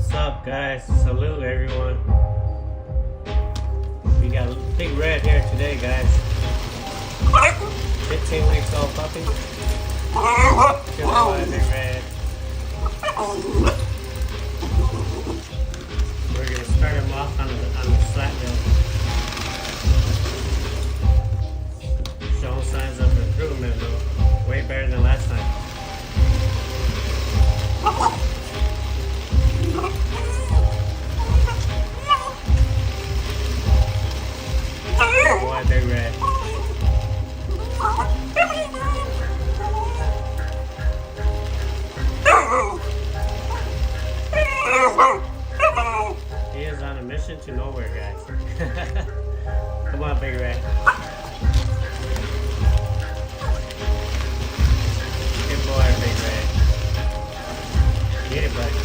What's up, guys? Salute everyone. We got a big red here today, guys. 15 weeks old puppy. Good boy, big red. We're gonna start him off on the flat mill. Showing signs of improvement, though. Way better than last time. Boy, big red. He is on a mission to nowhere, guys. Come on, big red. Good boy, big red. Get it, buddy.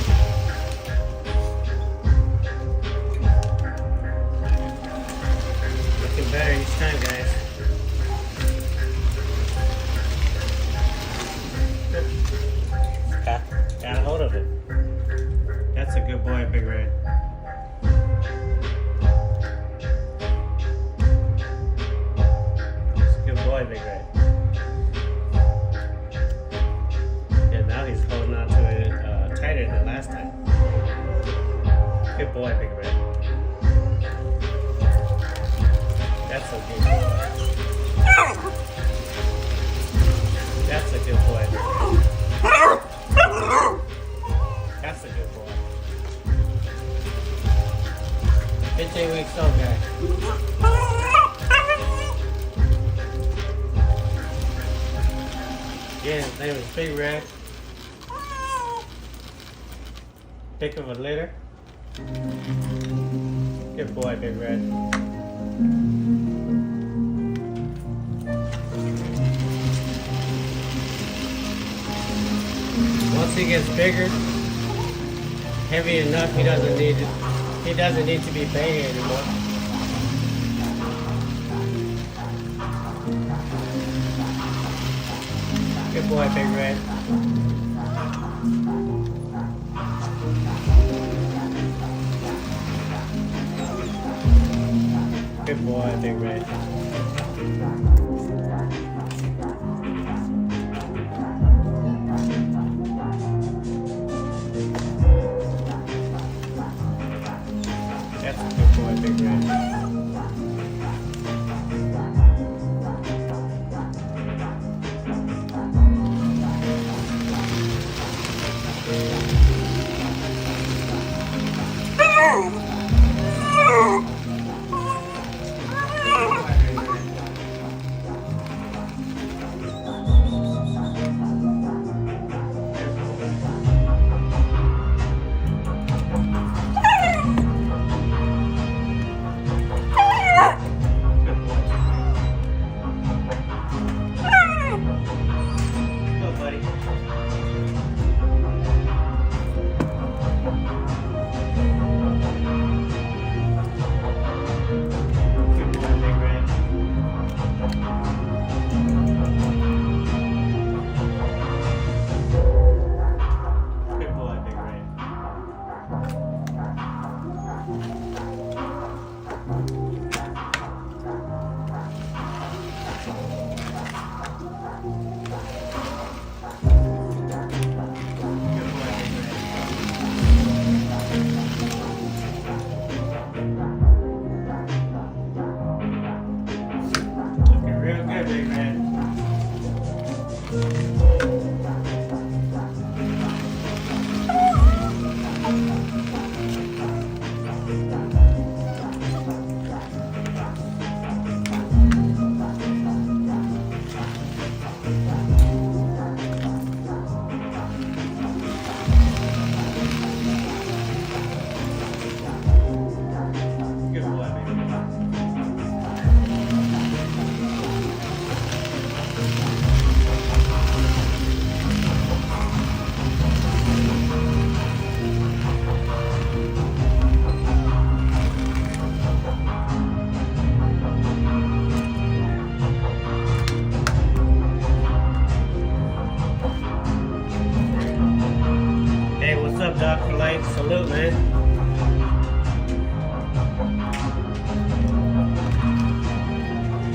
Looking better each time, guys. Got a hold of it. That's a good boy, big red. That's a good boy, big red. Yeah, now he's holding on to it tighter than last time. Good boy, big red. That's a good boy. That's a good boy, big red. That's a good boy. 15 weeks old, guys. Yeah, his name is Big Red. Pick of a litter. Good boy, Big Red. Once he gets bigger, heavy enough, he doesn't need to be baying anymore. Good boy, Big Red. Good boy, Big Red. That's a good boy, Big Red.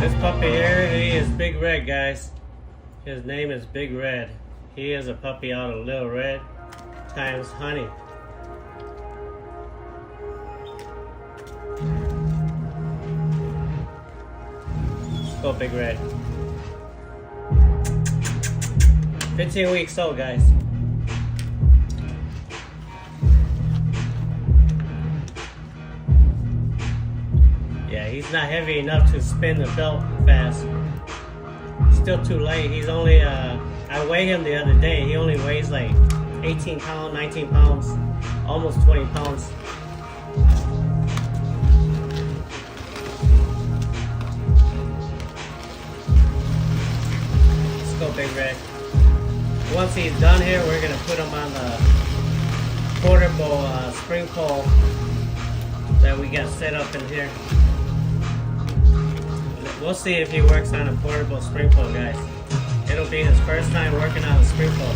This puppy here, he is Big Red, guys. His name is Big Red. He is a puppy out of Little Red times Honey. Let's go Big Red. 15 weeks old, guys. Yeah, he's not heavy enough to spin the belt fast. Still too light. He's only, I weighed him the other day. He only weighs like 18 pounds, 19 pounds, almost 20 pounds. Let's go Big Red. Once he's done here, we're gonna put him on the portable spring pole that we got set up in here. We'll see if he works on a portable spring pole, guys. It'll be his first time working on a spring pole.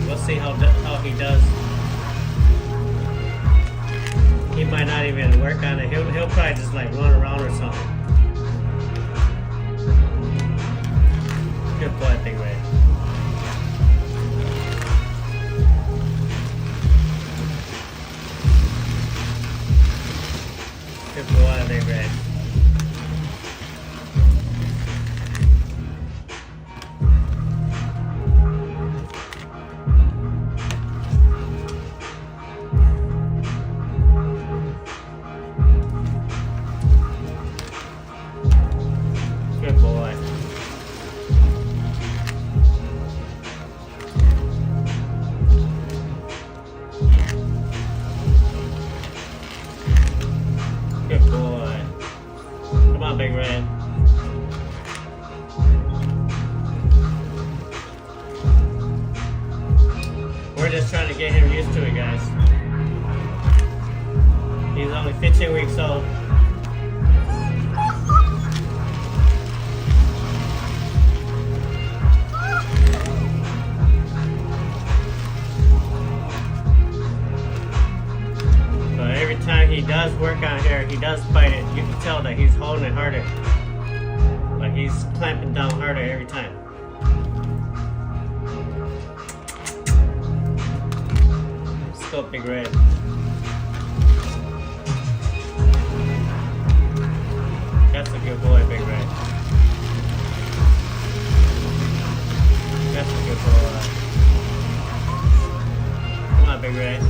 We'll see how he does. He might not even work on it. He'll probably just like run around or something. Good boy, Big Red. Good boy, Big Red. Good boy. Good boy. Come on, Big Red. We're just trying to get him used to it, guys. He's only 15 weeks old. Every time he does work on here, he does bite it. You can tell that he's holding it harder. Like he's clamping down harder every time. Let's go Big Red. That's a good boy, Big Red. That's a good boy. Come on, Big Red.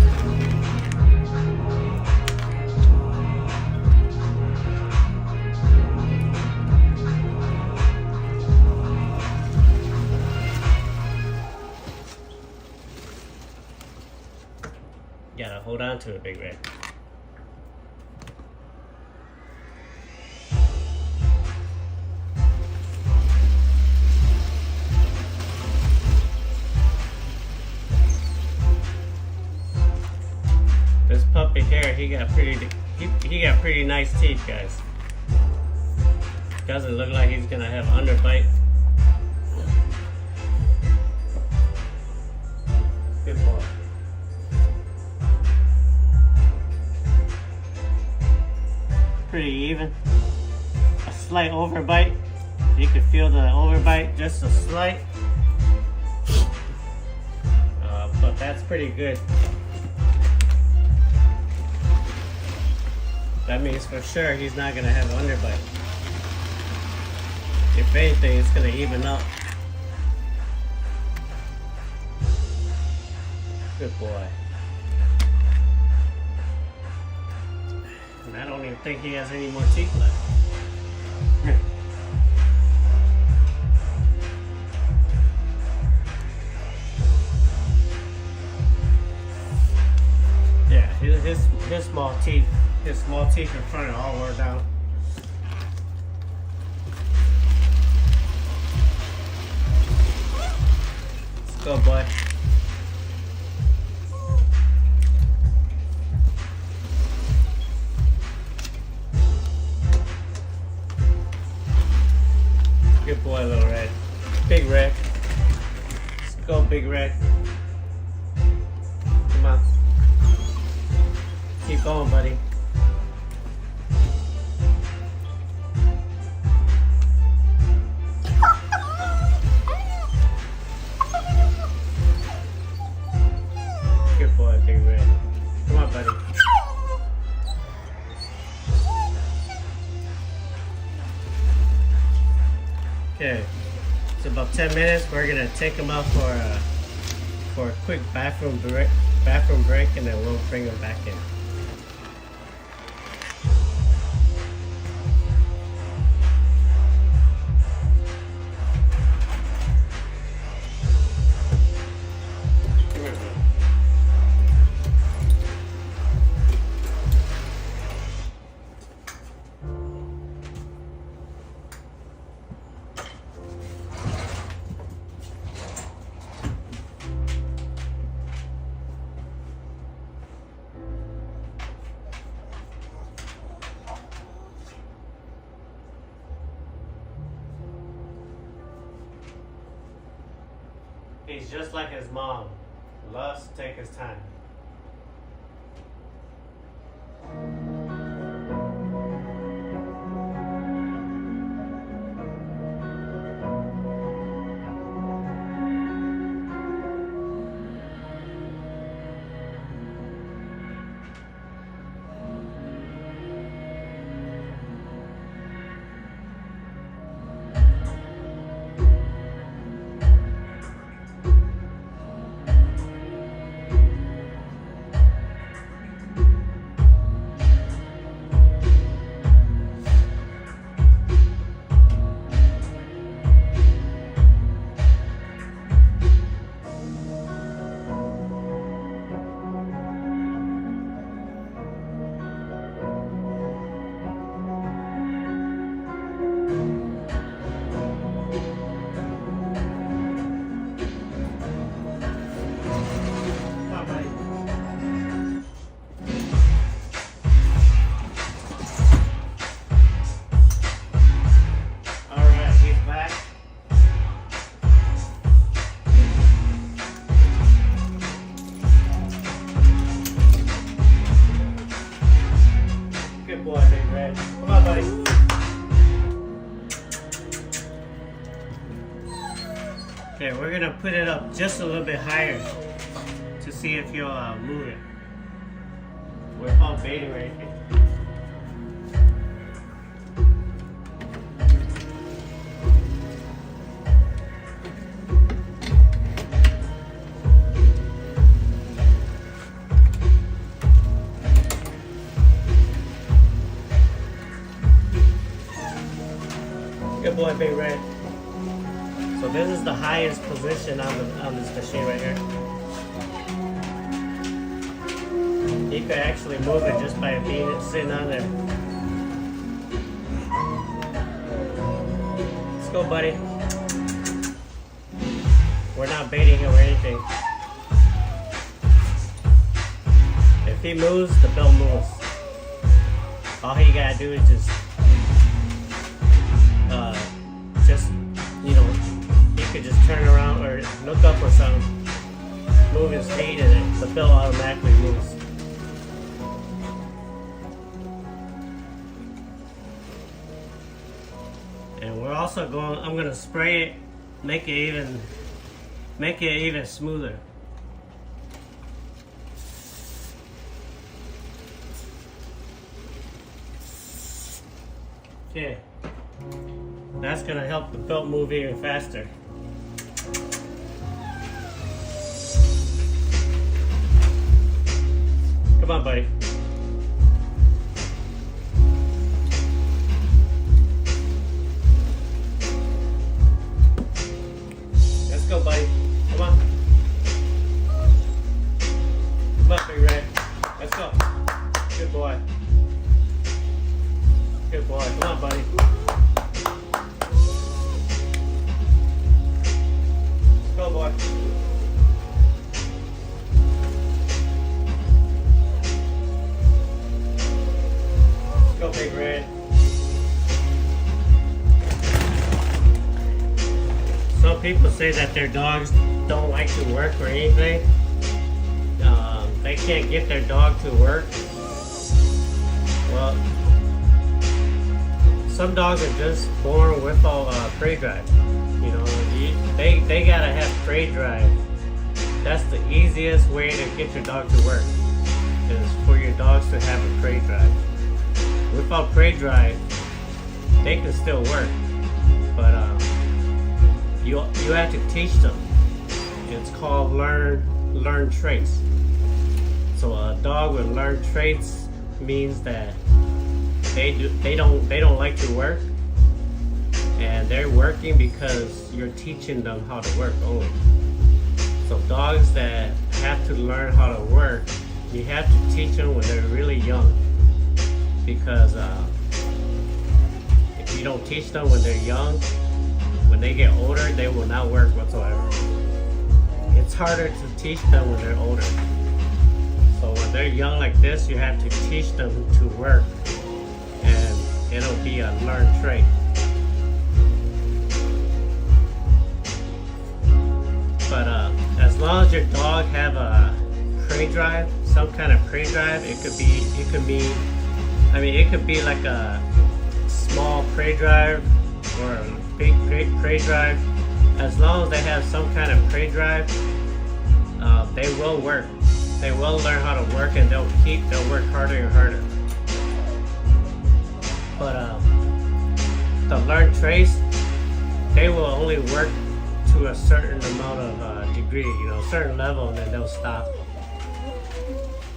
Gotta hold on to it, Big Red. This puppy here, he got pretty nice teeth, guys. Doesn't look like he's gonna have underbite. Good boy. Pretty even. A slight overbite. You can feel the overbite, just a slight. But that's pretty good. That means for sure he's not gonna have an underbite. If anything, it's gonna even up. Good boy. And I don't even think he has any more teeth left. Yeah, his small teeth in front are all wore down. Let's go, boy. Good boy, Little Red. Big Red. Let's go, Big Red. Come on. Keep going, buddy. boy, Big Red. Come on, buddy. Okay, it's about 10 minutes. We're gonna take him out for a quick bathroom break, and then we'll bring him back in. He's just like his mom. Loves to take his time. Okay, we're gonna put it up just a little bit higher to see if you'll move it. We're all baiting right here. Good boy, Big Red. So this is the highest position on this machine right here. You could actually move it just by sitting on there. Let's go, buddy. We're not baiting him or anything. If he moves, the belt moves. All you gotta do is just you know, you could just turn around or look up or something, move his feet, and the belt automatically moves. And we're also I'm gonna spray it, make it even smoother. Okay. That's gonna help the belt move even faster. Come on, buddy. Let's go, buddy. Come on. Come on, Big Red. Let's go. Good boy. Good boy. Come on, buddy. Go, boy. Go, Big Red. Some people say that their dogs don't like to work or anything. They can't get their dog to work. Well, some dogs are just born with all prey drive. You know, they gotta have prey drive. That's the the easiest way to get your dog to work is for your dogs to have a prey drive. Without prey drive, they can still work, but you have to teach them. It's called learn traits. So a dog with learned traits means that they don't like to work, and they're working because you're teaching them how to work only. So dogs that have to learn how to work, you have to teach them when they're really young, because if you don't teach them when they're young, when they get older, they will not work whatsoever. It's harder to teach them when they're older. So when they're young like this, you have to teach them to work, and it'll be a learned trait. But as long as your dog have a prey drive, some kind of prey drive, it could be like a small prey drive or a big prey drive. As long as they have some kind of prey drive, they will work. They will learn how to work, and they'll work harder and harder. But the learned traits, they will only work to a certain amount of degree, a certain level, and then they'll stop.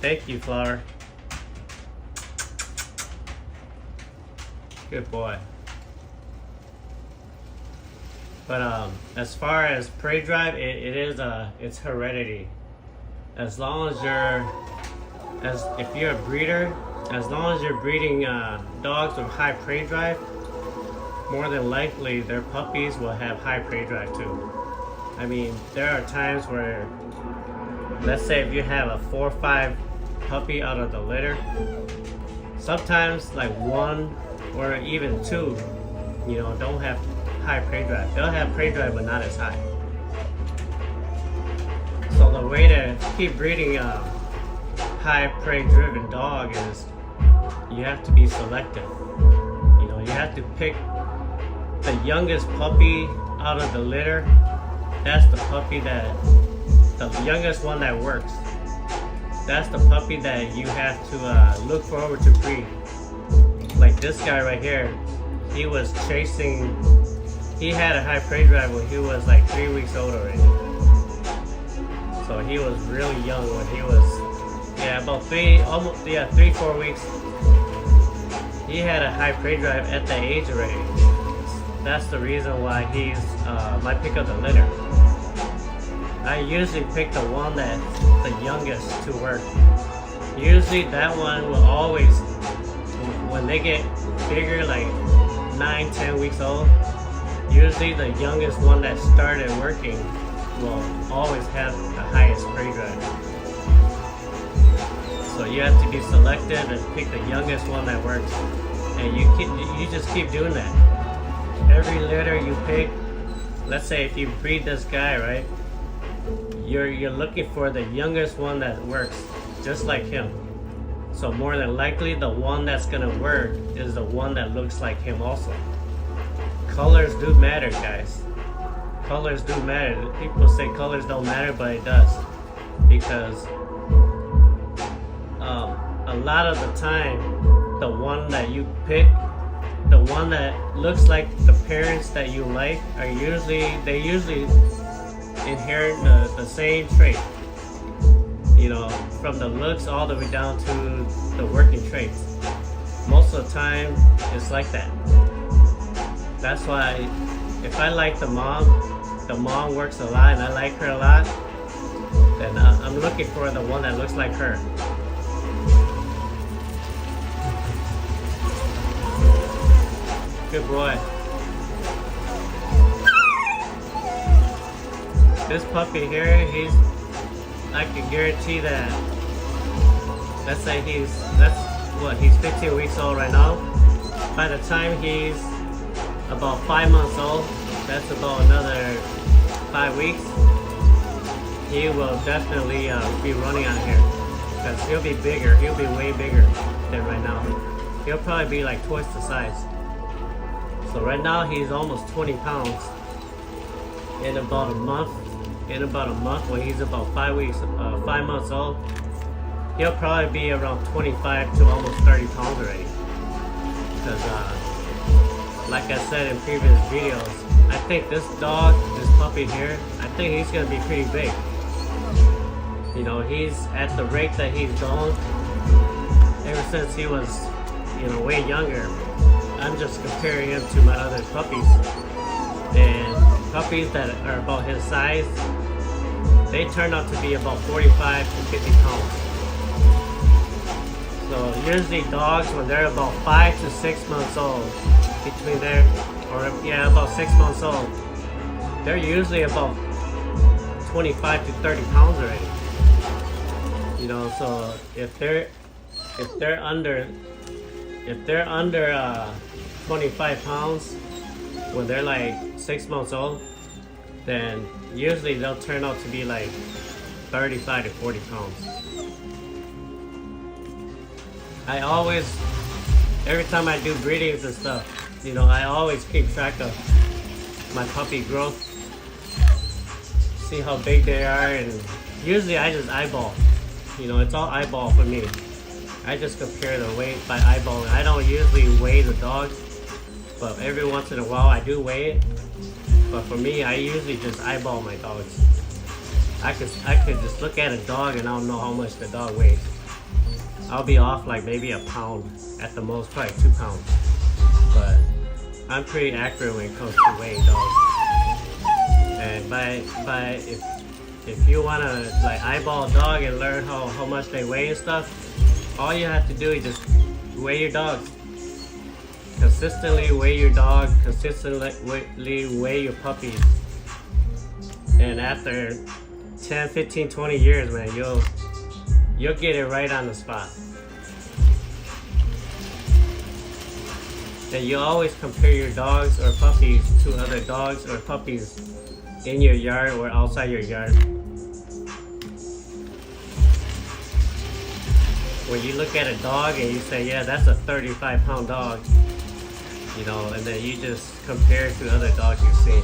Thank you, Flower. Good boy. But as far as prey drive, it's heredity. As long as if you're a breeder, as long as you're breeding dogs with high prey drive, more than likely their puppies will have high prey drive too. I mean, there are times where, let's say if you have a 4 or 5 puppy out of the litter, sometimes like 1 or even 2, don't have high prey drive. They'll have prey drive, but not as high. So the way to keep breeding a high prey driven dog is you have to be selective. You have to pick the youngest puppy out of the litter. That's the the youngest one that works. That's the puppy that you have to look forward to breed. Like this guy right here, he had a high prey drive when he was like 3 weeks old already. So he was really young when he was, about 3-4 weeks. He had a high prey drive at that age already. That's the reason why he's my pick of the litter. I usually pick the one that's the youngest to work. Usually that one will always, when they get bigger, like 9-10 weeks old, usually the youngest one that started working will always have the highest prey drive. So you have to be selective and pick the youngest one that works, and you just keep doing that. Every litter you pick, let's say if you breed this guy, right? You're looking for the youngest one that works, just like him. So more than likely, the one that's gonna work is the one that looks like him also. Colors do matter, guys. Colors do matter. People say colors don't matter, but it does. Because a lot of the time, the one that you pick, the one that looks like the parents that you like, they usually inherit the same trait. From the looks all the way down to the working traits. Most of the time, it's like that. That's why if I like the mom works a lot and I like her a lot, then I'm looking for the one that looks like her. Good boy. This puppy here, I can guarantee that, let's say he's 15 weeks old right now. By the time he's about 5 months old, that's about another 5 weeks, he will definitely be running out here. Because he'll be bigger, he'll be way bigger than right now. He'll probably be like twice the size. So right now he's almost 20 pounds. In about a month, in about a month, when he's about 5 months old, he'll probably be around 25 to almost 30 pounds already. Because, like I said in previous videos, I think this puppy here, I think he's gonna be pretty big. You know, he's at the rate that he's going. Ever since he was, you know, way younger, I'm just comparing him to my other puppies. And puppies that are about his size, they turn out to be about 45 to 50 pounds. So usually dogs, when they're about 5 to 6 months old, between there, or yeah, about 6 months old, they're usually about 25 to 30 pounds already. You know, so if they're under 25 pounds when they're like 6 months old, then usually they'll turn out to be like 35 to 40 pounds. I always, every time I do breedings and stuff, you know, I always keep track of my puppy growth, see how big they are, and usually I just eyeball. You know, it's all eyeball for me. I just compare the weight by eyeballing. I don't usually weigh the dog, but every once in a while I do weigh it. But for me, I usually just eyeball my dogs. I could just look at a dog and I don't know how much the dog weighs. I'll be off like maybe a pound at the most, probably 2 pounds. But I'm pretty accurate when it comes to weighing dogs. And if you wanna like eyeball a dog and learn how much they weigh and stuff, all you have to do is just weigh your dog. Consistently weigh your dog, consistently weigh your puppies. And after 10, 15, 20 years, man, you'll get it right on the spot. And you always compare your dogs or puppies to other dogs or puppies in your yard or outside your yard. When you look at a dog and you say, yeah, that's a 35-pound dog, you know, and then you just compare it to other dogs you've seen.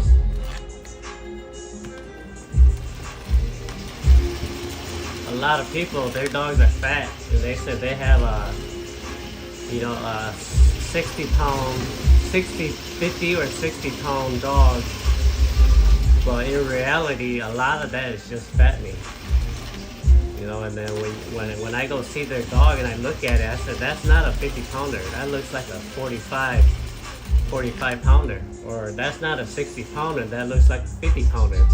A lot of people, their dogs are fat, and they said they have a 50 or 60 pound dog. But in reality, a lot of that is just fat meat. You know, and then when I go see their dog and I look at it, I said, that's not a 50 pounder. That looks like a 45 pounder. Or that's not a 60 pounder. That looks like a 50 pounder.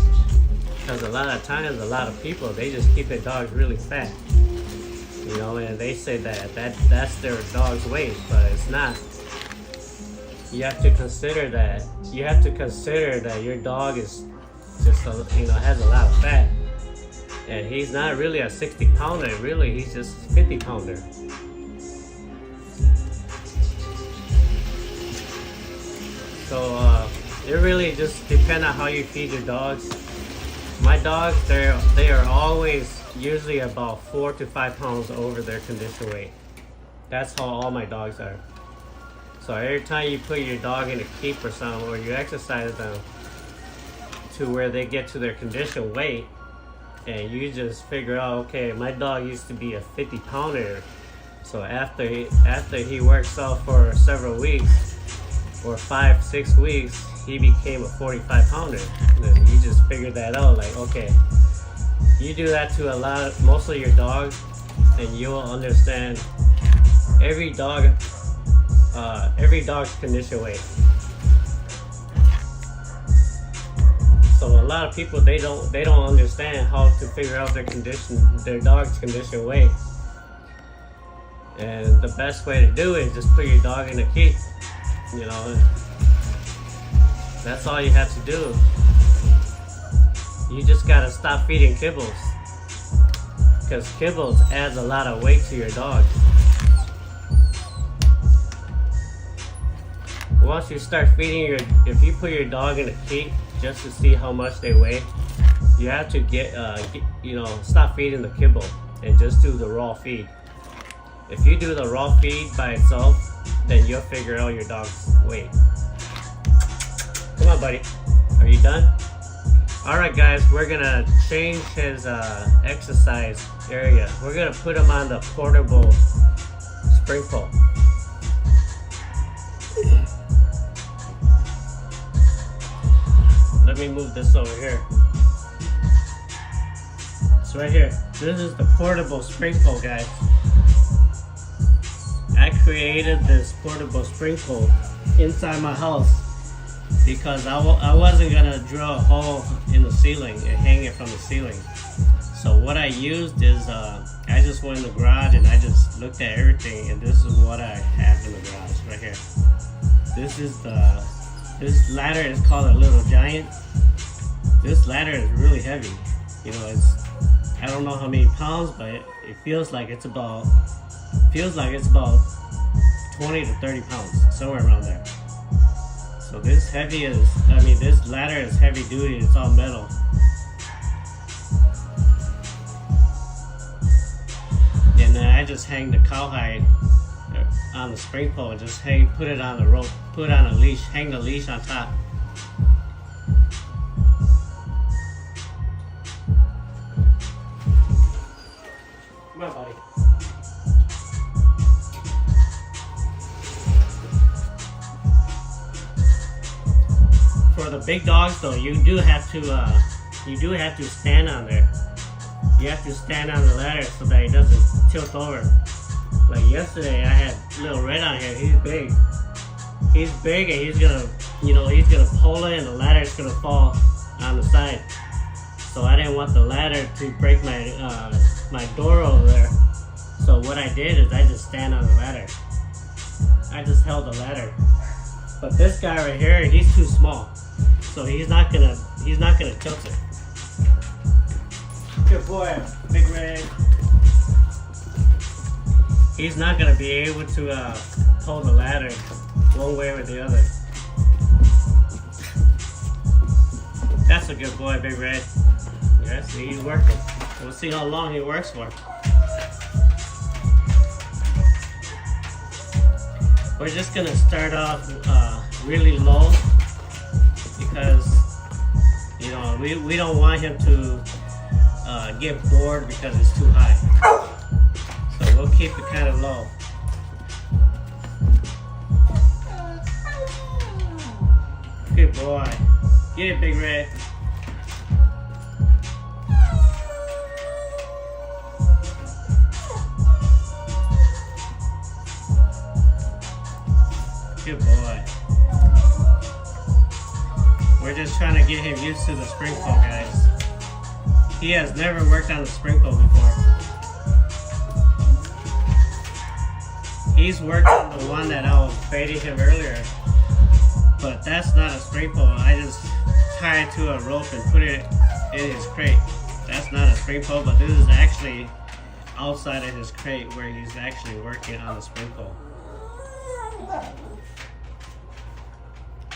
Because a lot of times, a lot of people, they just keep their dogs really fat. You know, and they say that's their dog's weight, but it's not. You have to consider that. You have to consider that your dog is just, has a lot of fat. And he's not really a 60 pounder, really, he's just a 50 pounder. So it really just depends on how you feed your dogs. My dogs, they are always usually about 4 to 5 pounds over their condition weight. That's how all my dogs are. So every time you put your dog in a keep or something, or you exercise them to where they get to their condition weight, and you just figure out, okay, my dog used to be a 50 pounder, so after he works out for several weeks or 5-6 weeks, he became a 45 pounder. And you just figure that out, like, okay, you do that to most of your dogs, and you'll understand every dog's condition weight. So a lot of people, they don't understand how to figure out their dog's condition weight. And the best way to do it is just put your dog in a keep. You know, that's all you have to do. You just gotta stop feeding kibbles, because kibbles adds a lot of weight to your dog. Once you start feeding if you put your dog in a keep just to see how much they weigh, you have to stop feeding the kibble and just do the raw feed. If you do the raw feed by itself, then you'll figure out your dog's weight. Come on, buddy. Are you done? Alright guys, we're gonna change his exercise area. We're gonna put him on the portable spring pole. Let me move this over here. It's right here. This is the portable spring pole, guys. I created this portable spring pole inside my house because I wasn't gonna drill a hole in the ceiling and hang it from the ceiling. So what I used is I just went in the garage and I just looked at everything, and this is what I have in the garage right here. This ladder is called a Little Giant. This ladder is really heavy. You know, I don't know how many pounds, but it feels like it's about 20 to 30 pounds, somewhere around there. So this ladder is heavy duty. It's all metal. And then I just hang the cowhide on the spring pole and just put it on the rope, put on a leash, hang the leash on top. Come on, buddy. For the big dogs, though, you do have to stand on there. You have to stand on the ladder so that it doesn't tilt over. Like yesterday, I had Little Red on here. He's big. He's big, and he's gonna pull it, and the ladder is gonna fall on the side. So I didn't want the ladder to break my door over there. So what I did is I just stand on the ladder. I just held the ladder. But this guy right here, he's too small, so he's not gonna tilt it. Good boy, Big Red. He's not gonna be able to hold the ladder one way or the other. That's a good boy, Big Red. Yeah, see, he's working. We'll see how long he works for. We're just gonna start off really low because we don't want him to get bored because it's too high. So we'll keep it kind of low. Good boy. Get it, Big Red. Good boy. We're just trying to get him used to the spring pole, guys. He has never worked on the spring pole before. He's worked on the one that I was baiting him earlier, but that's not a spring pole. I just tie it to a rope and put it in his crate. That's not a spring pole, but this is actually outside of his crate where he's actually working on the spring pole.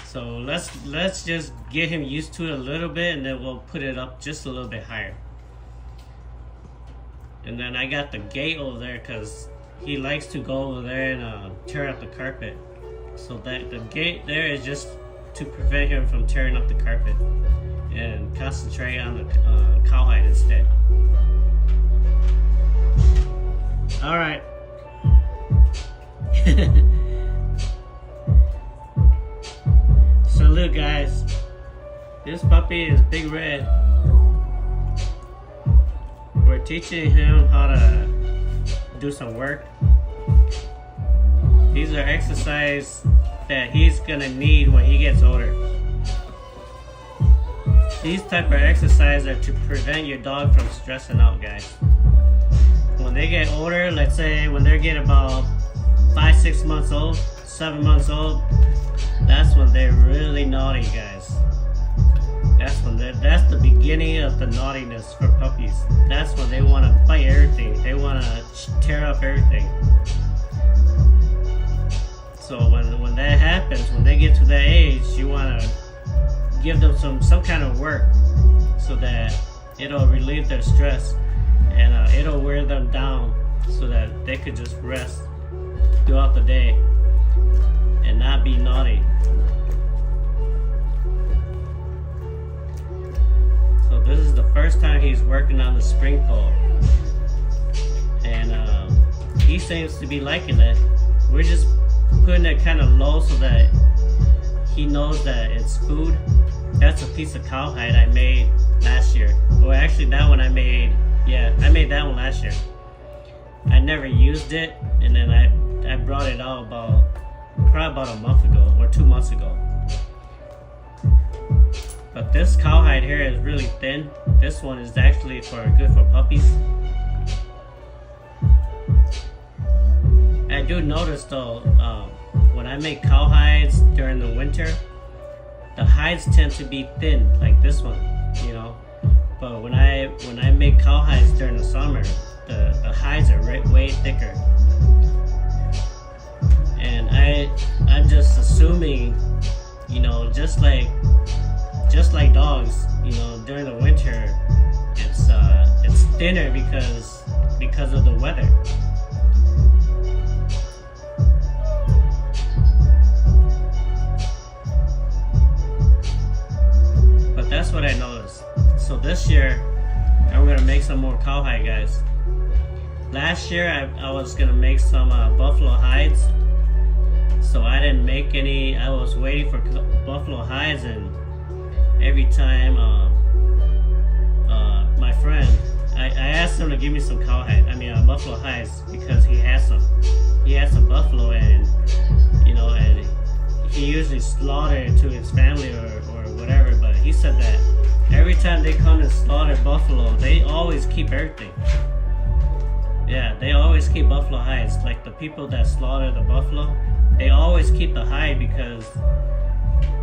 So let's just get him used to it a little bit, and then we'll put it up just a little bit higher. And then I got the gate over there because he likes to go over there and tear up the carpet. So that the gate there is just to prevent him from tearing up the carpet and concentrate on the cowhide instead. All right. Salute, guys. This puppy is Big Red. We're teaching him how to do some work. These are exercises that he's gonna need when he gets older. These type of exercises are to prevent your dog from stressing out, guys. When they get older, let's say when they get about 5, 6 months old, 7 months old, that's when they're really naughty, guys. That's the beginning of the naughtiness for puppies. That's when they want to bite everything. They want to tear up everything. So when that happens, when they get to that age, you want to give them some kind of work so that it'll relieve their stress and it'll wear them down so that they could just rest throughout the day and not be naughty. this is the first time he's working on the spring pole, and he seems to be liking it. We're just putting it kind of low so that he knows that it's food. That's a piece of cowhide I made last year. Well, actually that one I made that one last year. I never used it, and then I brought it out probably about a month ago or 2 months ago. But this cowhide here is really thin. This one is actually good for puppies. I do notice though, when I make cowhides during the winter, the hides tend to be thin, like this one, you know. But when I make cowhides during the summer, the hides are way thicker. And I'm just assuming, you know, just like dogs, you know, during the winter, it's thinner because of the weather. But that's what I noticed. So this year, I'm gonna make some more cowhide, guys. Last year, I was gonna make some buffalo hides, so I didn't make any. I was waiting for buffalo hides, and every time my friend, I asked him to give me some buffalo hides, because he has some buffalo, and you know, and he usually slaughter it to his family or whatever. But he said that every time they come and slaughter buffalo, they always keep everything. Yeah, they always keep buffalo hides. Like the people that slaughter the buffalo, they always keep the hide, because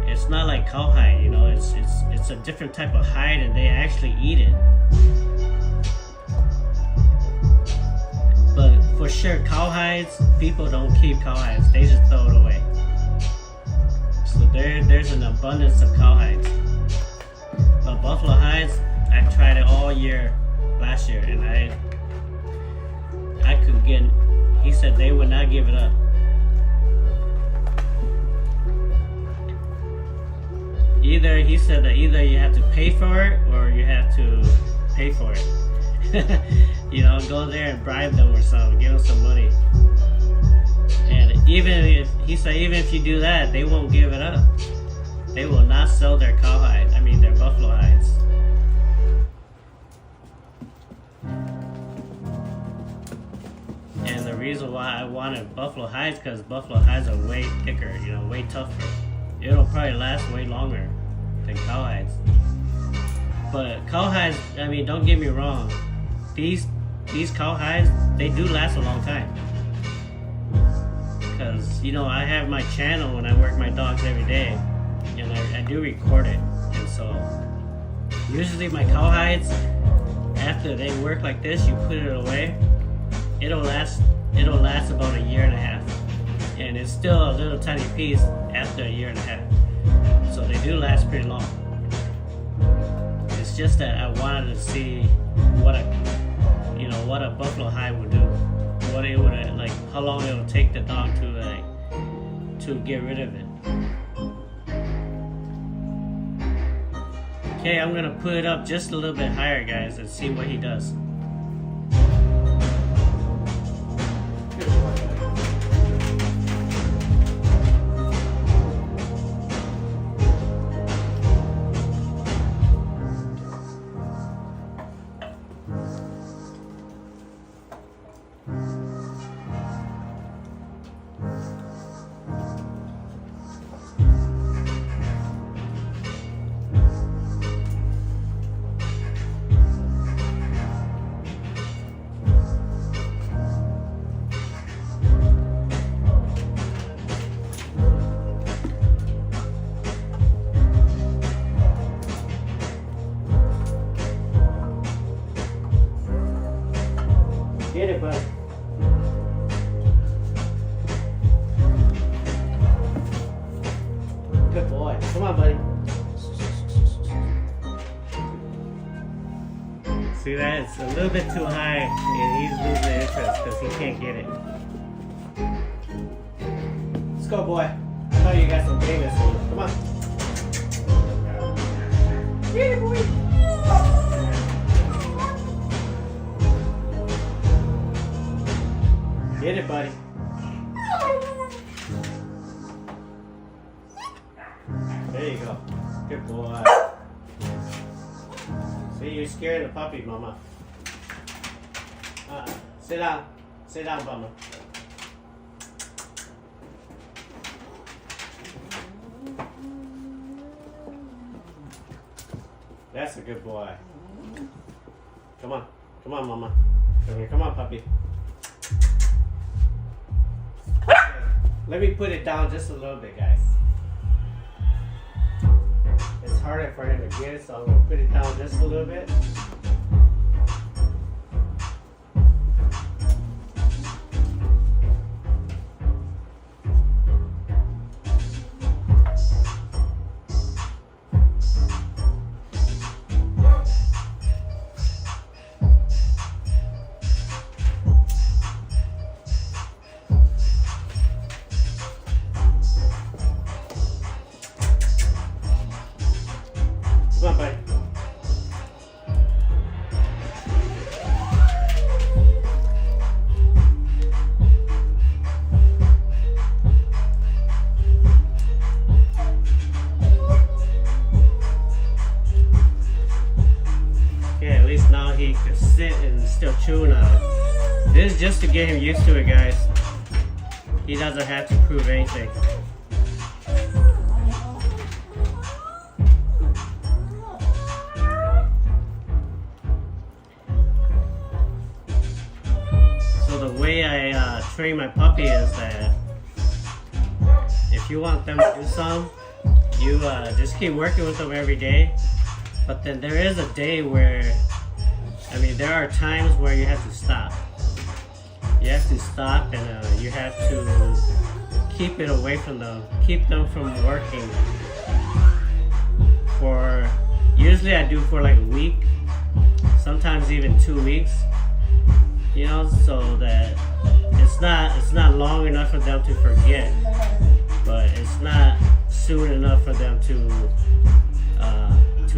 it's not like cowhide, you know. It's a different type of hide, and they actually eat it. But for sure, cowhides, people don't keep cowhides. They just throw it away. So there's an abundance of cowhides. But buffalo hides, I tried it all year last year, and I could get. He said they would not give it up. He said that either you have to pay for it or you have to pay for it. You know, go there and bribe them or something, give them some money. And even if you do that, they won't give it up. They will not sell their their buffalo hides. And the reason why I wanted buffalo hides, because buffalo hides are way thicker, you know, way tougher. It'll probably last way longer than cowhides. But cowhides, don't get me wrong, these cowhides, they do last a long time. Because, you know, I have my channel when I work my dogs every day, and I do record it. And so, usually my cowhides, after they work like this, you put it away, it'll last about a year and a half. And it's still a little tiny piece after a year and a half. So they do last pretty long. It's just that I wanted to see what a buffalo hide would do. What it would how long it would take the dog to get rid of it. Okay, I'm gonna put it up just a little bit higher, guys, and see what he does. Get it, bud. Good boy. Come on, buddy. See that? It's a little bit too high, and he's losing interest because he can't get it. Let's go, boy. I know you got some game in you. Come on. Get it, boy. Get it, buddy. There you go. Good boy. See, you're scaring the puppy, Mama. Sit down. Sit down, Mama. That's a good boy. Come on. Come on, Mama. Come here. Come on, puppy. Let me put it down just a little bit, guys. It's harder for him to get, so I'm going to put it down just a little bit. Come on, buddy. Okay, at least now he can sit and still chewing on it. This is just to get him used to it, guys. He doesn't have to prove anything. The way I train my puppy is that if you want them to do something, you just keep working with them every day. But then there is a day where, I mean, there are times where you have to stop. You have to stop and you have to keep it away from them, keep them from working. For usually I do for like a week, sometimes even 2 weeks. You know, so that it's not long enough for them to forget, but it's not soon enough for them to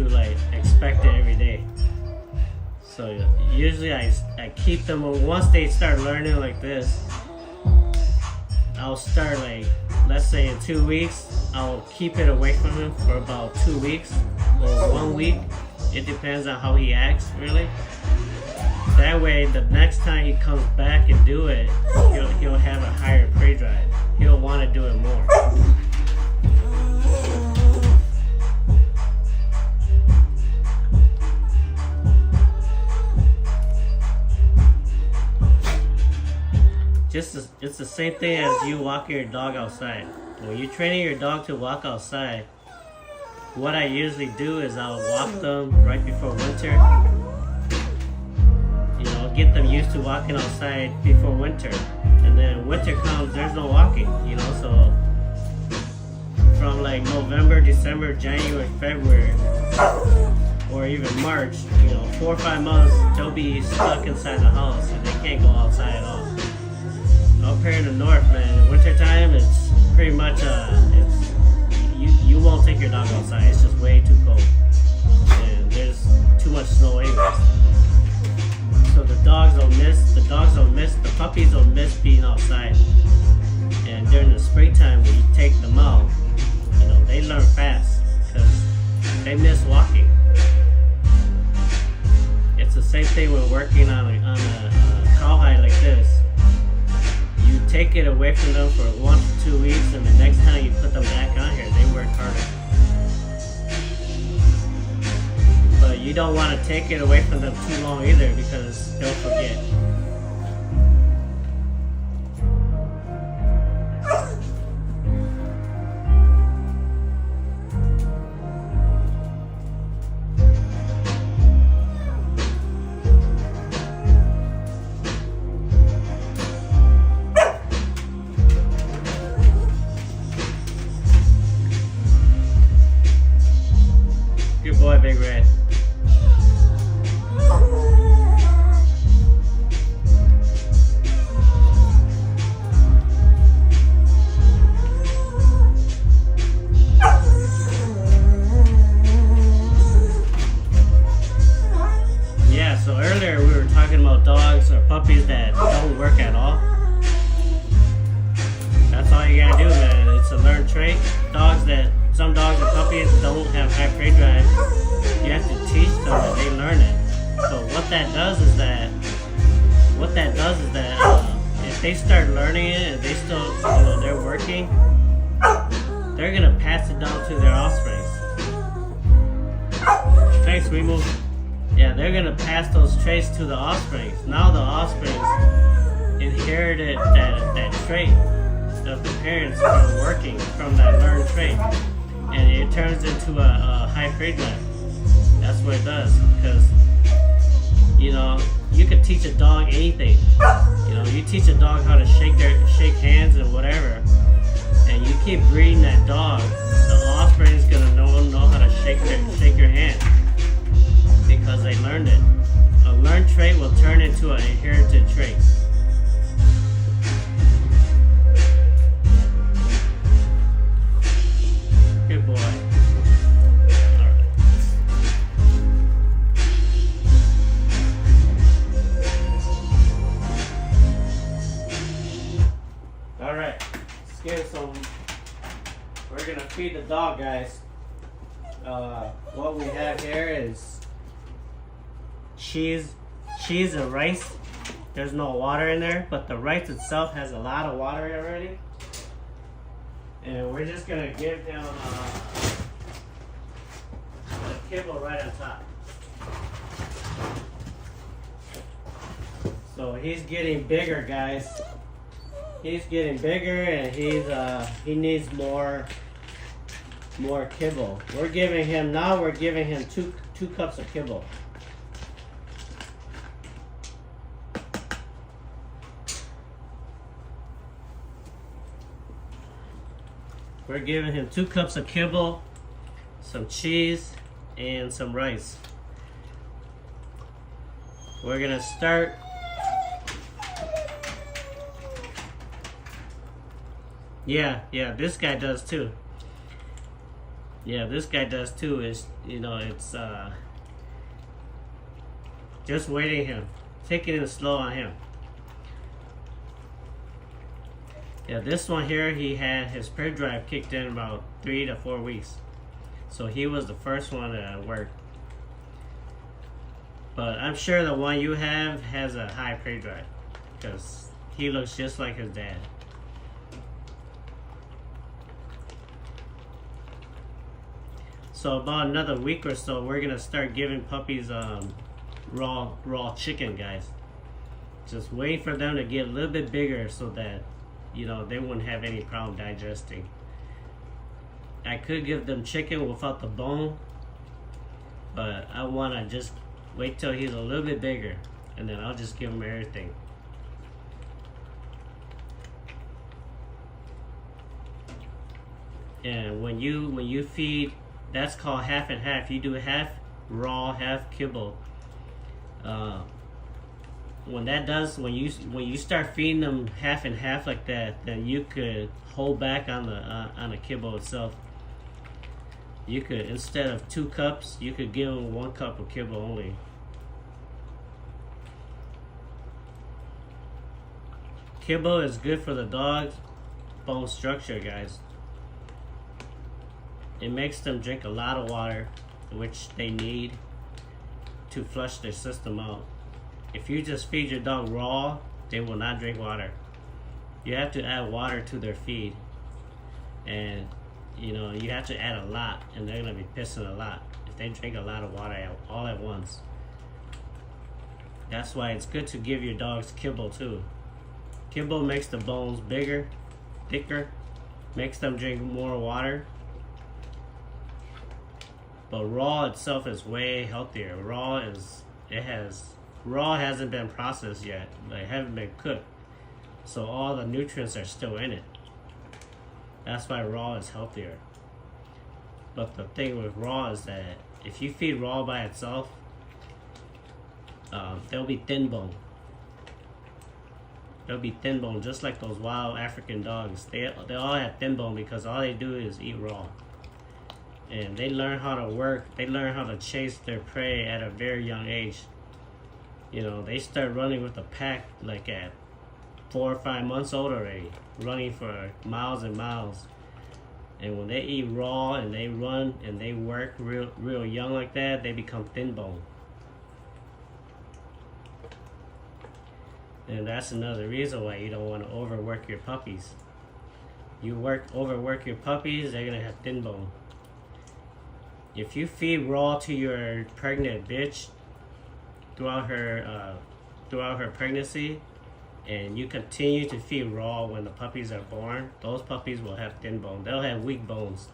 like expect it every day. So usually I keep them, once they start learning like this, I'll start like, let's say in 2 weeks, I'll keep it away from him for about 2 weeks or 1 week. It depends on how he acts, really. That way, the next time he comes back and do it, he'll have a higher prey drive. He'll want to do it more. It's the same thing as you walking your dog outside. When you're training your dog to walk outside, what I usually do is I'll walk them right before winter. Get them used to walking outside before winter, and then winter comes, there's no walking, so from like November, December, January, February, or even March, 4 or 5 months, they'll be stuck inside the house and they can't go outside at all. Up here in the north, man, in winter time, it's pretty much you won't take your dog outside. It's just way too cold and there's too much snow anyways. So the puppies will miss being outside. And during the springtime when you take them out, they learn fast because they miss walking. It's the same thing when working on a cowhide like this. You take it away from them for 1 to 2 weeks, and the next time you put them back on here, they work harder. But you don't want to take it away from them too long either, because they'll forget. Good boy, Big Red. puppies that don't work at all. That's all you gotta do, man. It's a learned trait. Some dogs and puppies don't have high prey drive. You have to teach them and they learn it. So what that does is that if they start learning it and they still, they're working, they're gonna pass it down to their offspring. Thanks, we move. Yeah, they're gonna pass those traits to the offspring. Now the offspring inherited that trait of the parents from working from that learned trait, and it turns into a high prey drive. That's what it does, because you could teach a dog anything. You teach a dog how to shake hands and whatever, and you keep breeding that dog, the offspring is gonna know how to shake your hand because they learned it. A learned trait will turn into an inherited trait. Good boy. Alright, let's get some. We're gonna feed the dog, guys. What we have here is cheese and rice. There's no water in there, but the rice itself has a lot of water already. And we're just gonna give him a kibble right on top. So he's getting bigger, guys. He's getting bigger, and he needs more kibble. We're giving him 2 cups of kibble. We're giving him 2 cups of kibble, some cheese, and some rice. We're gonna start. Yeah, this guy does too. It's just waiting him, taking it slow on him. Yeah, this one here, he had his prey drive kicked in about 3 to 4 weeks. So he was the first one to work. But I'm sure the one you have has a high prey drive, because he looks just like his dad. So about another week or so, we're gonna start giving puppies raw chicken, guys. Just wait for them to get a little bit bigger so that they wouldn't have any problem digesting. I could give them chicken without the bone, but I want to just wait till he's a little bit bigger, and then I'll just give him everything. And when you feed, that's called half and half. You do half raw, half kibble. When you start feeding them half and half like that, then you could hold back on the kibble itself. You could, instead of 2 cups, you could give them 1 cup of kibble only. Kibble is good for the dog's bone structure, guys. It makes them drink a lot of water, which they need to flush their system out. If you just feed your dog raw, they will not drink water. You have to add water to their feed. And you have to add a lot, and they're going to be pissing a lot if they drink a lot of water all at once. That's why it's good to give your dogs kibble too. Kibble makes the bones bigger, thicker, makes them drink more water. But raw itself is way healthier. Raw hasn't been processed yet. They haven't been cooked. So all the nutrients are still in it. That's why raw is healthier. But the thing with raw is that if you feed raw by itself, they'll be thin bone. They'll be thin bone, just like those wild African dogs. They all have thin bone because all they do is eat raw. And they learn how to work. They learn how to chase their prey at a very young age. You know, they start running with the pack like at 4 or 5 months old already, running for miles and miles. And when they eat raw and they run and they work real young like that, they become thin bone. And that's another reason why you don't want to overwork your puppies. You overwork your puppies, they're gonna have thin bone. If you feed raw to your pregnant bitch throughout her pregnancy, and you continue to feed raw when the puppies are born, those puppies will have thin bone. They'll have weak bones.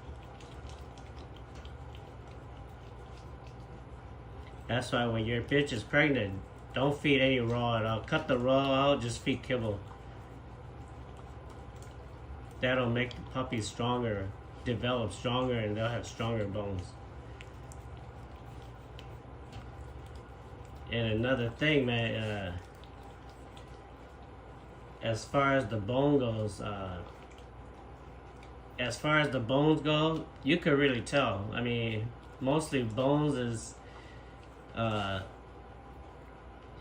That's why when your bitch is pregnant, don't feed any raw at all. Cut the raw out, just feed kibble. That'll make the puppies stronger, develop stronger, and they'll have stronger bones. And another thing, man, as far as the bone goes, you could really tell. I mean, mostly bones is, let's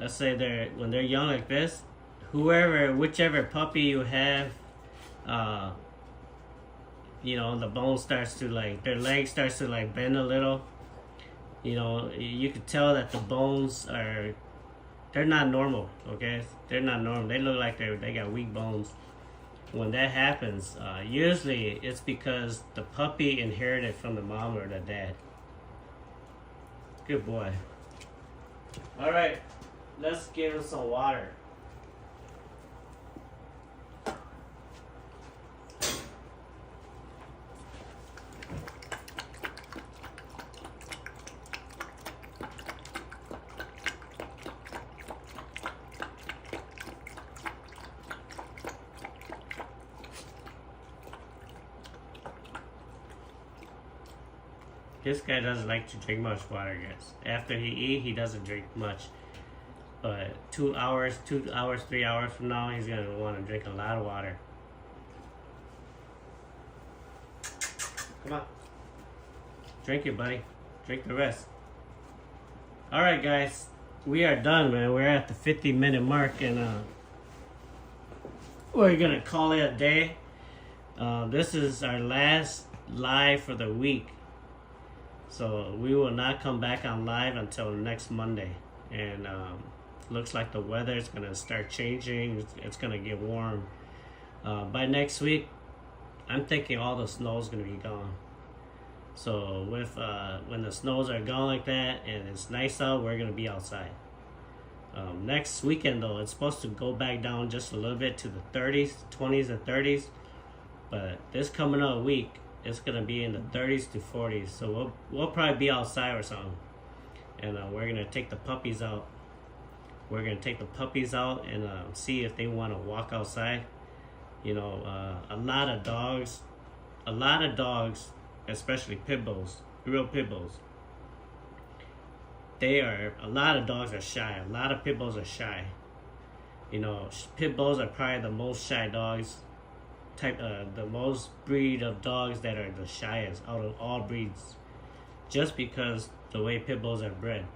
say when they're young like this, whichever puppy you have, you know, the bone starts to like, their leg starts to like bend a little. You know, you could tell that the bones they're not normal, okay? They're not normal. They look like they got weak bones. When that happens, usually it's because the puppy inherited from the mom or the dad. Good boy. All right, let's give him some water. This guy doesn't like to drink much water, guys. After he eats, he doesn't drink much. But 2 hours, 3 hours from now, he's gonna want to drink a lot of water. Come on. Drink it, buddy. Drink the rest. Alright, guys. We are done, man. We're at the 50-minute mark, and we're gonna call it a day. This is our last live for the week. So we will not come back on live until next Monday. And looks like the weather is going to start changing. It's going to get warm. By next week, I'm thinking all the snow is going to be gone. So when the snows are gone like that and it's nice out, we're going to be outside. Next weekend, though, it's supposed to go back down just a little bit to the 30s, 20s and 30s. But this coming up week, it's gonna be in the 30s to 40s, so we'll probably be outside or something, and we're gonna take the puppies out. We're gonna take the puppies out and see if they want to walk outside. You know, a lot of dogs, especially pit bulls, real pit bulls. A lot of dogs are shy. A lot of pit bulls are shy. You know, pit bulls are probably the most shy dogs. The most breed of dogs that are the shyest out of all breeds, just because the way pit bulls are bred.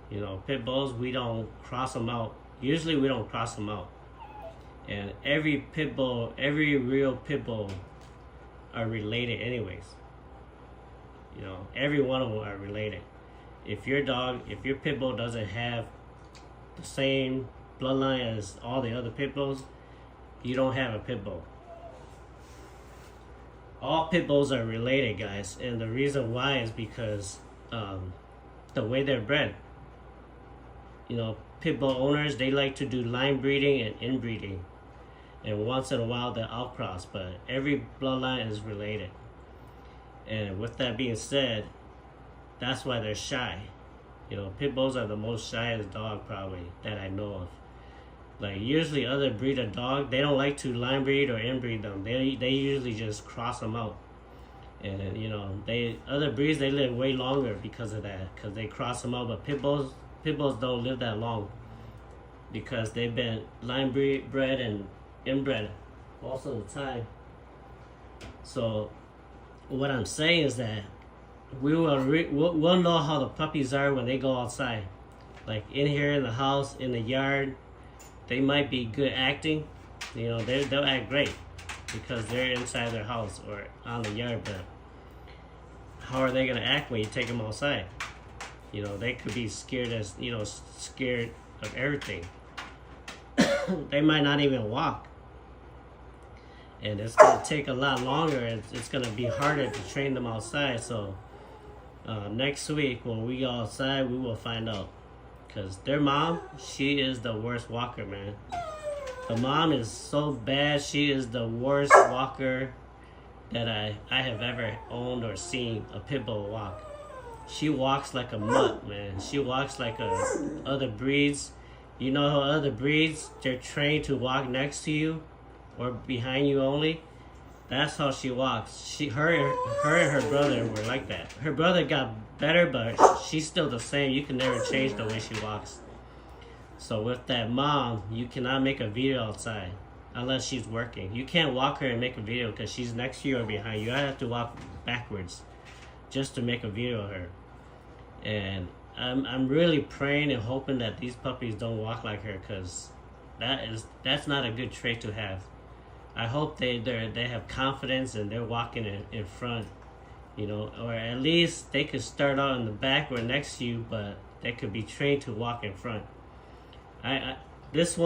You know, pit bulls, we don't cross them out. Usually we don't cross them out. And every real pit bull are related anyways. You know, every one of them are related. If your pit bull doesn't have the same bloodline as all the other pit bulls, you don't have a pit bull. All pit bulls are related, guys, and the reason why is because the way they're bred. You know, pit bull owners, they like to do line breeding and inbreeding, and once in a while they'll outcross, but every bloodline is related. And with that being said, that's why they're shy. You know, pit bulls are the most shyest dog probably that I know of. Like, usually other breed of dog, they don't like to line breed or inbreed them. They usually just cross them out. And, you know, other breeds, they live way longer because of that, because they cross them out. But pit bulls don't live that long because they've been line bred and inbred most of the time. So what I'm saying is that we'll know how the puppies are when they go outside. Like in here in the house, in the yard, they might be good acting. You know, they'll act great because they're inside their house or on the yard. But how are they gonna act when you take them outside? You know, they could be scared scared of everything. They might not even walk. And it's going to take a lot longer. It's going to be harder to train them outside. So next week when we go outside, we will find out. Because their mom, she is the worst walker, man. The mom is so bad. She is the worst walker that I have ever owned or seen a pit bull walk. She walks like a mutt, man. She walks like other breeds. You know how other breeds, they're trained to walk next to you or behind you only? That's how she walks. Her and her brother were like that. Her brother got better, but she's still the same. You can never change the way she walks. So with that mom, you cannot make a video outside unless she's working. You can't walk her and make a video because she's next to you or behind you. I have to walk backwards just to make a video of her. And I'm really praying and hoping that these puppies don't walk like her, because that's not a good trait to have. I hope they have confidence and they're walking in front, you know, or at least they could start out in the back or next to you, but they could be trained to walk in front. This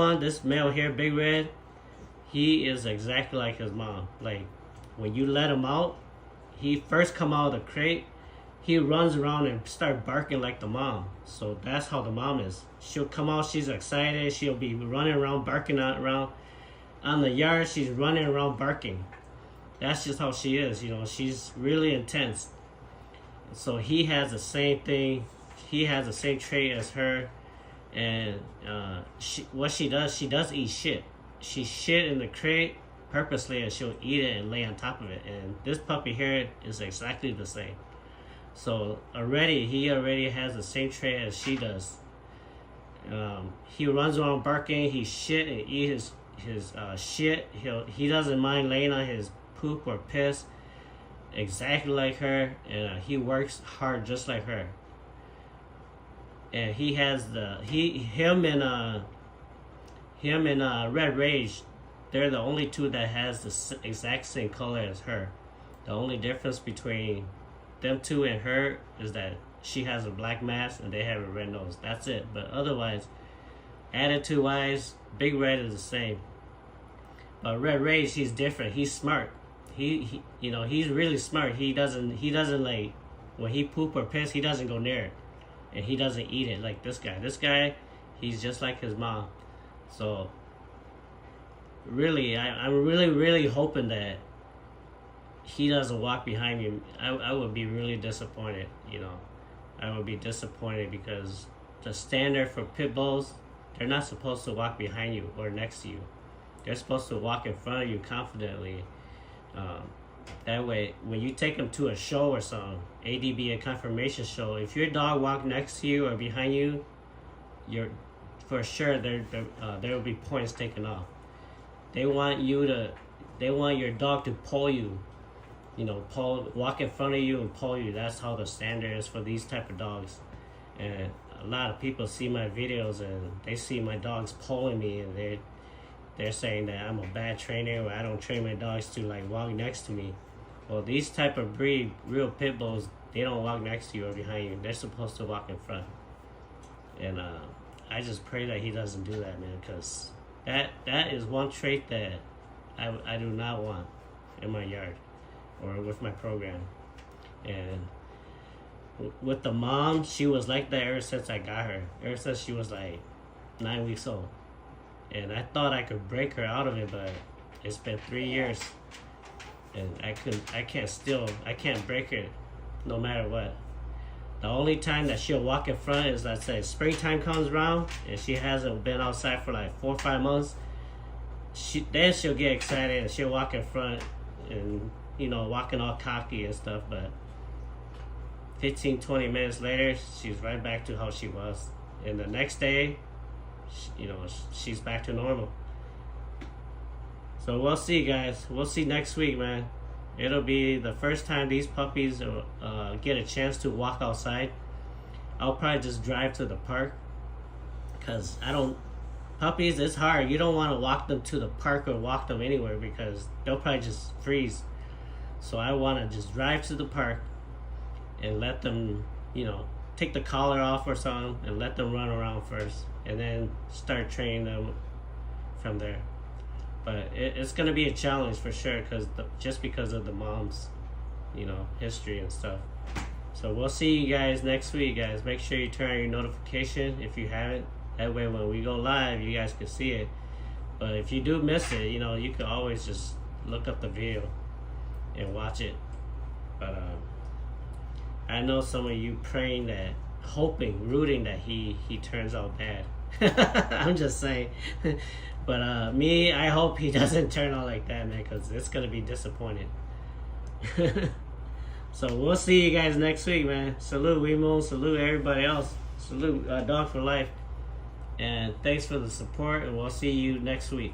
male here, Big Red, he is exactly like his mom. Like when you let him out, he first come out of the crate, he runs around and start barking like the mom. So that's how the mom is. She'll come out, she's excited, she'll be running around, barking around. On the yard, she's running around barking. That's just how she is, you know, she's really intense. So he has the same thing, he has the same trait as her. And what she does eat shit. She shit in the crate purposely and she'll eat it and lay on top of it. And this puppy here is exactly the same. So he already has the same trait as she does. He runs around barking, he shit and eat his shit. He doesn't mind laying on his poop or piss, exactly like her, and he works hard just like her. And he has him and Red Rage, they're the only two that has the exact same color as her. The only difference between them two and her is that she has a black mask and they have a red nose. That's it. But otherwise, attitude wise, Big Red is the same. But Red Rage, he's different. He's smart. He's really smart. He doesn't like, when he poop or piss, he doesn't go near it. And he doesn't eat it like this guy. This guy, he's just like his mom. So really, I'm really hoping that he doesn't walk behind me. I would be really disappointed, you know. I would be disappointed because the standard for pit bulls, they're not supposed to walk behind you or next to you. They're supposed to walk in front of you confidently. That way, when you take them to a show or something, ADB, a confirmation show, if your dog walk next to you or behind you, for sure there will be points taken off. They want your dog to pull you. You know, walk in front of you and pull you. That's how the standard is for these type of dogs. And a lot of people see my videos and they see my dogs pulling me, and they're saying that I'm a bad trainer or I don't train my dogs to like walk next to me. Well, these type of breed, real pit bulls, they don't walk next to you or behind you. They're supposed to walk in front. And I just pray that he doesn't do that, man, because that is one trait that I do not want in my yard or with my program. And with the mom, she was like that ever since I got her. Ever since she was like 9 weeks old. And I thought I could break her out of it, but it's been 3 years. And I can't break her no matter what. The only time that she'll walk in front is, let's say, springtime comes around and she hasn't been outside for like 4 or 5 months. Then she'll get excited and she'll walk in front and, you know, walking all cocky and stuff. But 15, 20 minutes later, she's right back to how she was. And the next day, she's back to normal. So we'll see, guys. We'll see next week, man. It'll be the first time these puppies get a chance to walk outside. I'll probably just drive to the park Because puppies, it's hard. You don't want to walk them to the park or walk them anywhere because they'll probably just freeze. So I want to just drive to the park and let them, take the collar off or something and let them run around first, and then start training them from there. But it's going to be a challenge for sure, just because of the mom's, history and stuff. So we'll see you guys next week, guys. Make sure you turn on your notification if you haven't. That way when we go live, you guys can see it. But if you do miss it, you can always just look up the video and watch it. But I know some of you praying that, hoping, rooting that he turns out bad. I'm just saying. But me, I hope he doesn't turn out like that, man, because it's going to be disappointing. So we'll see you guys next week, man. Salute Wemo, salute everybody else. Salute Dog for Life. And thanks for the support, and we'll see you next week.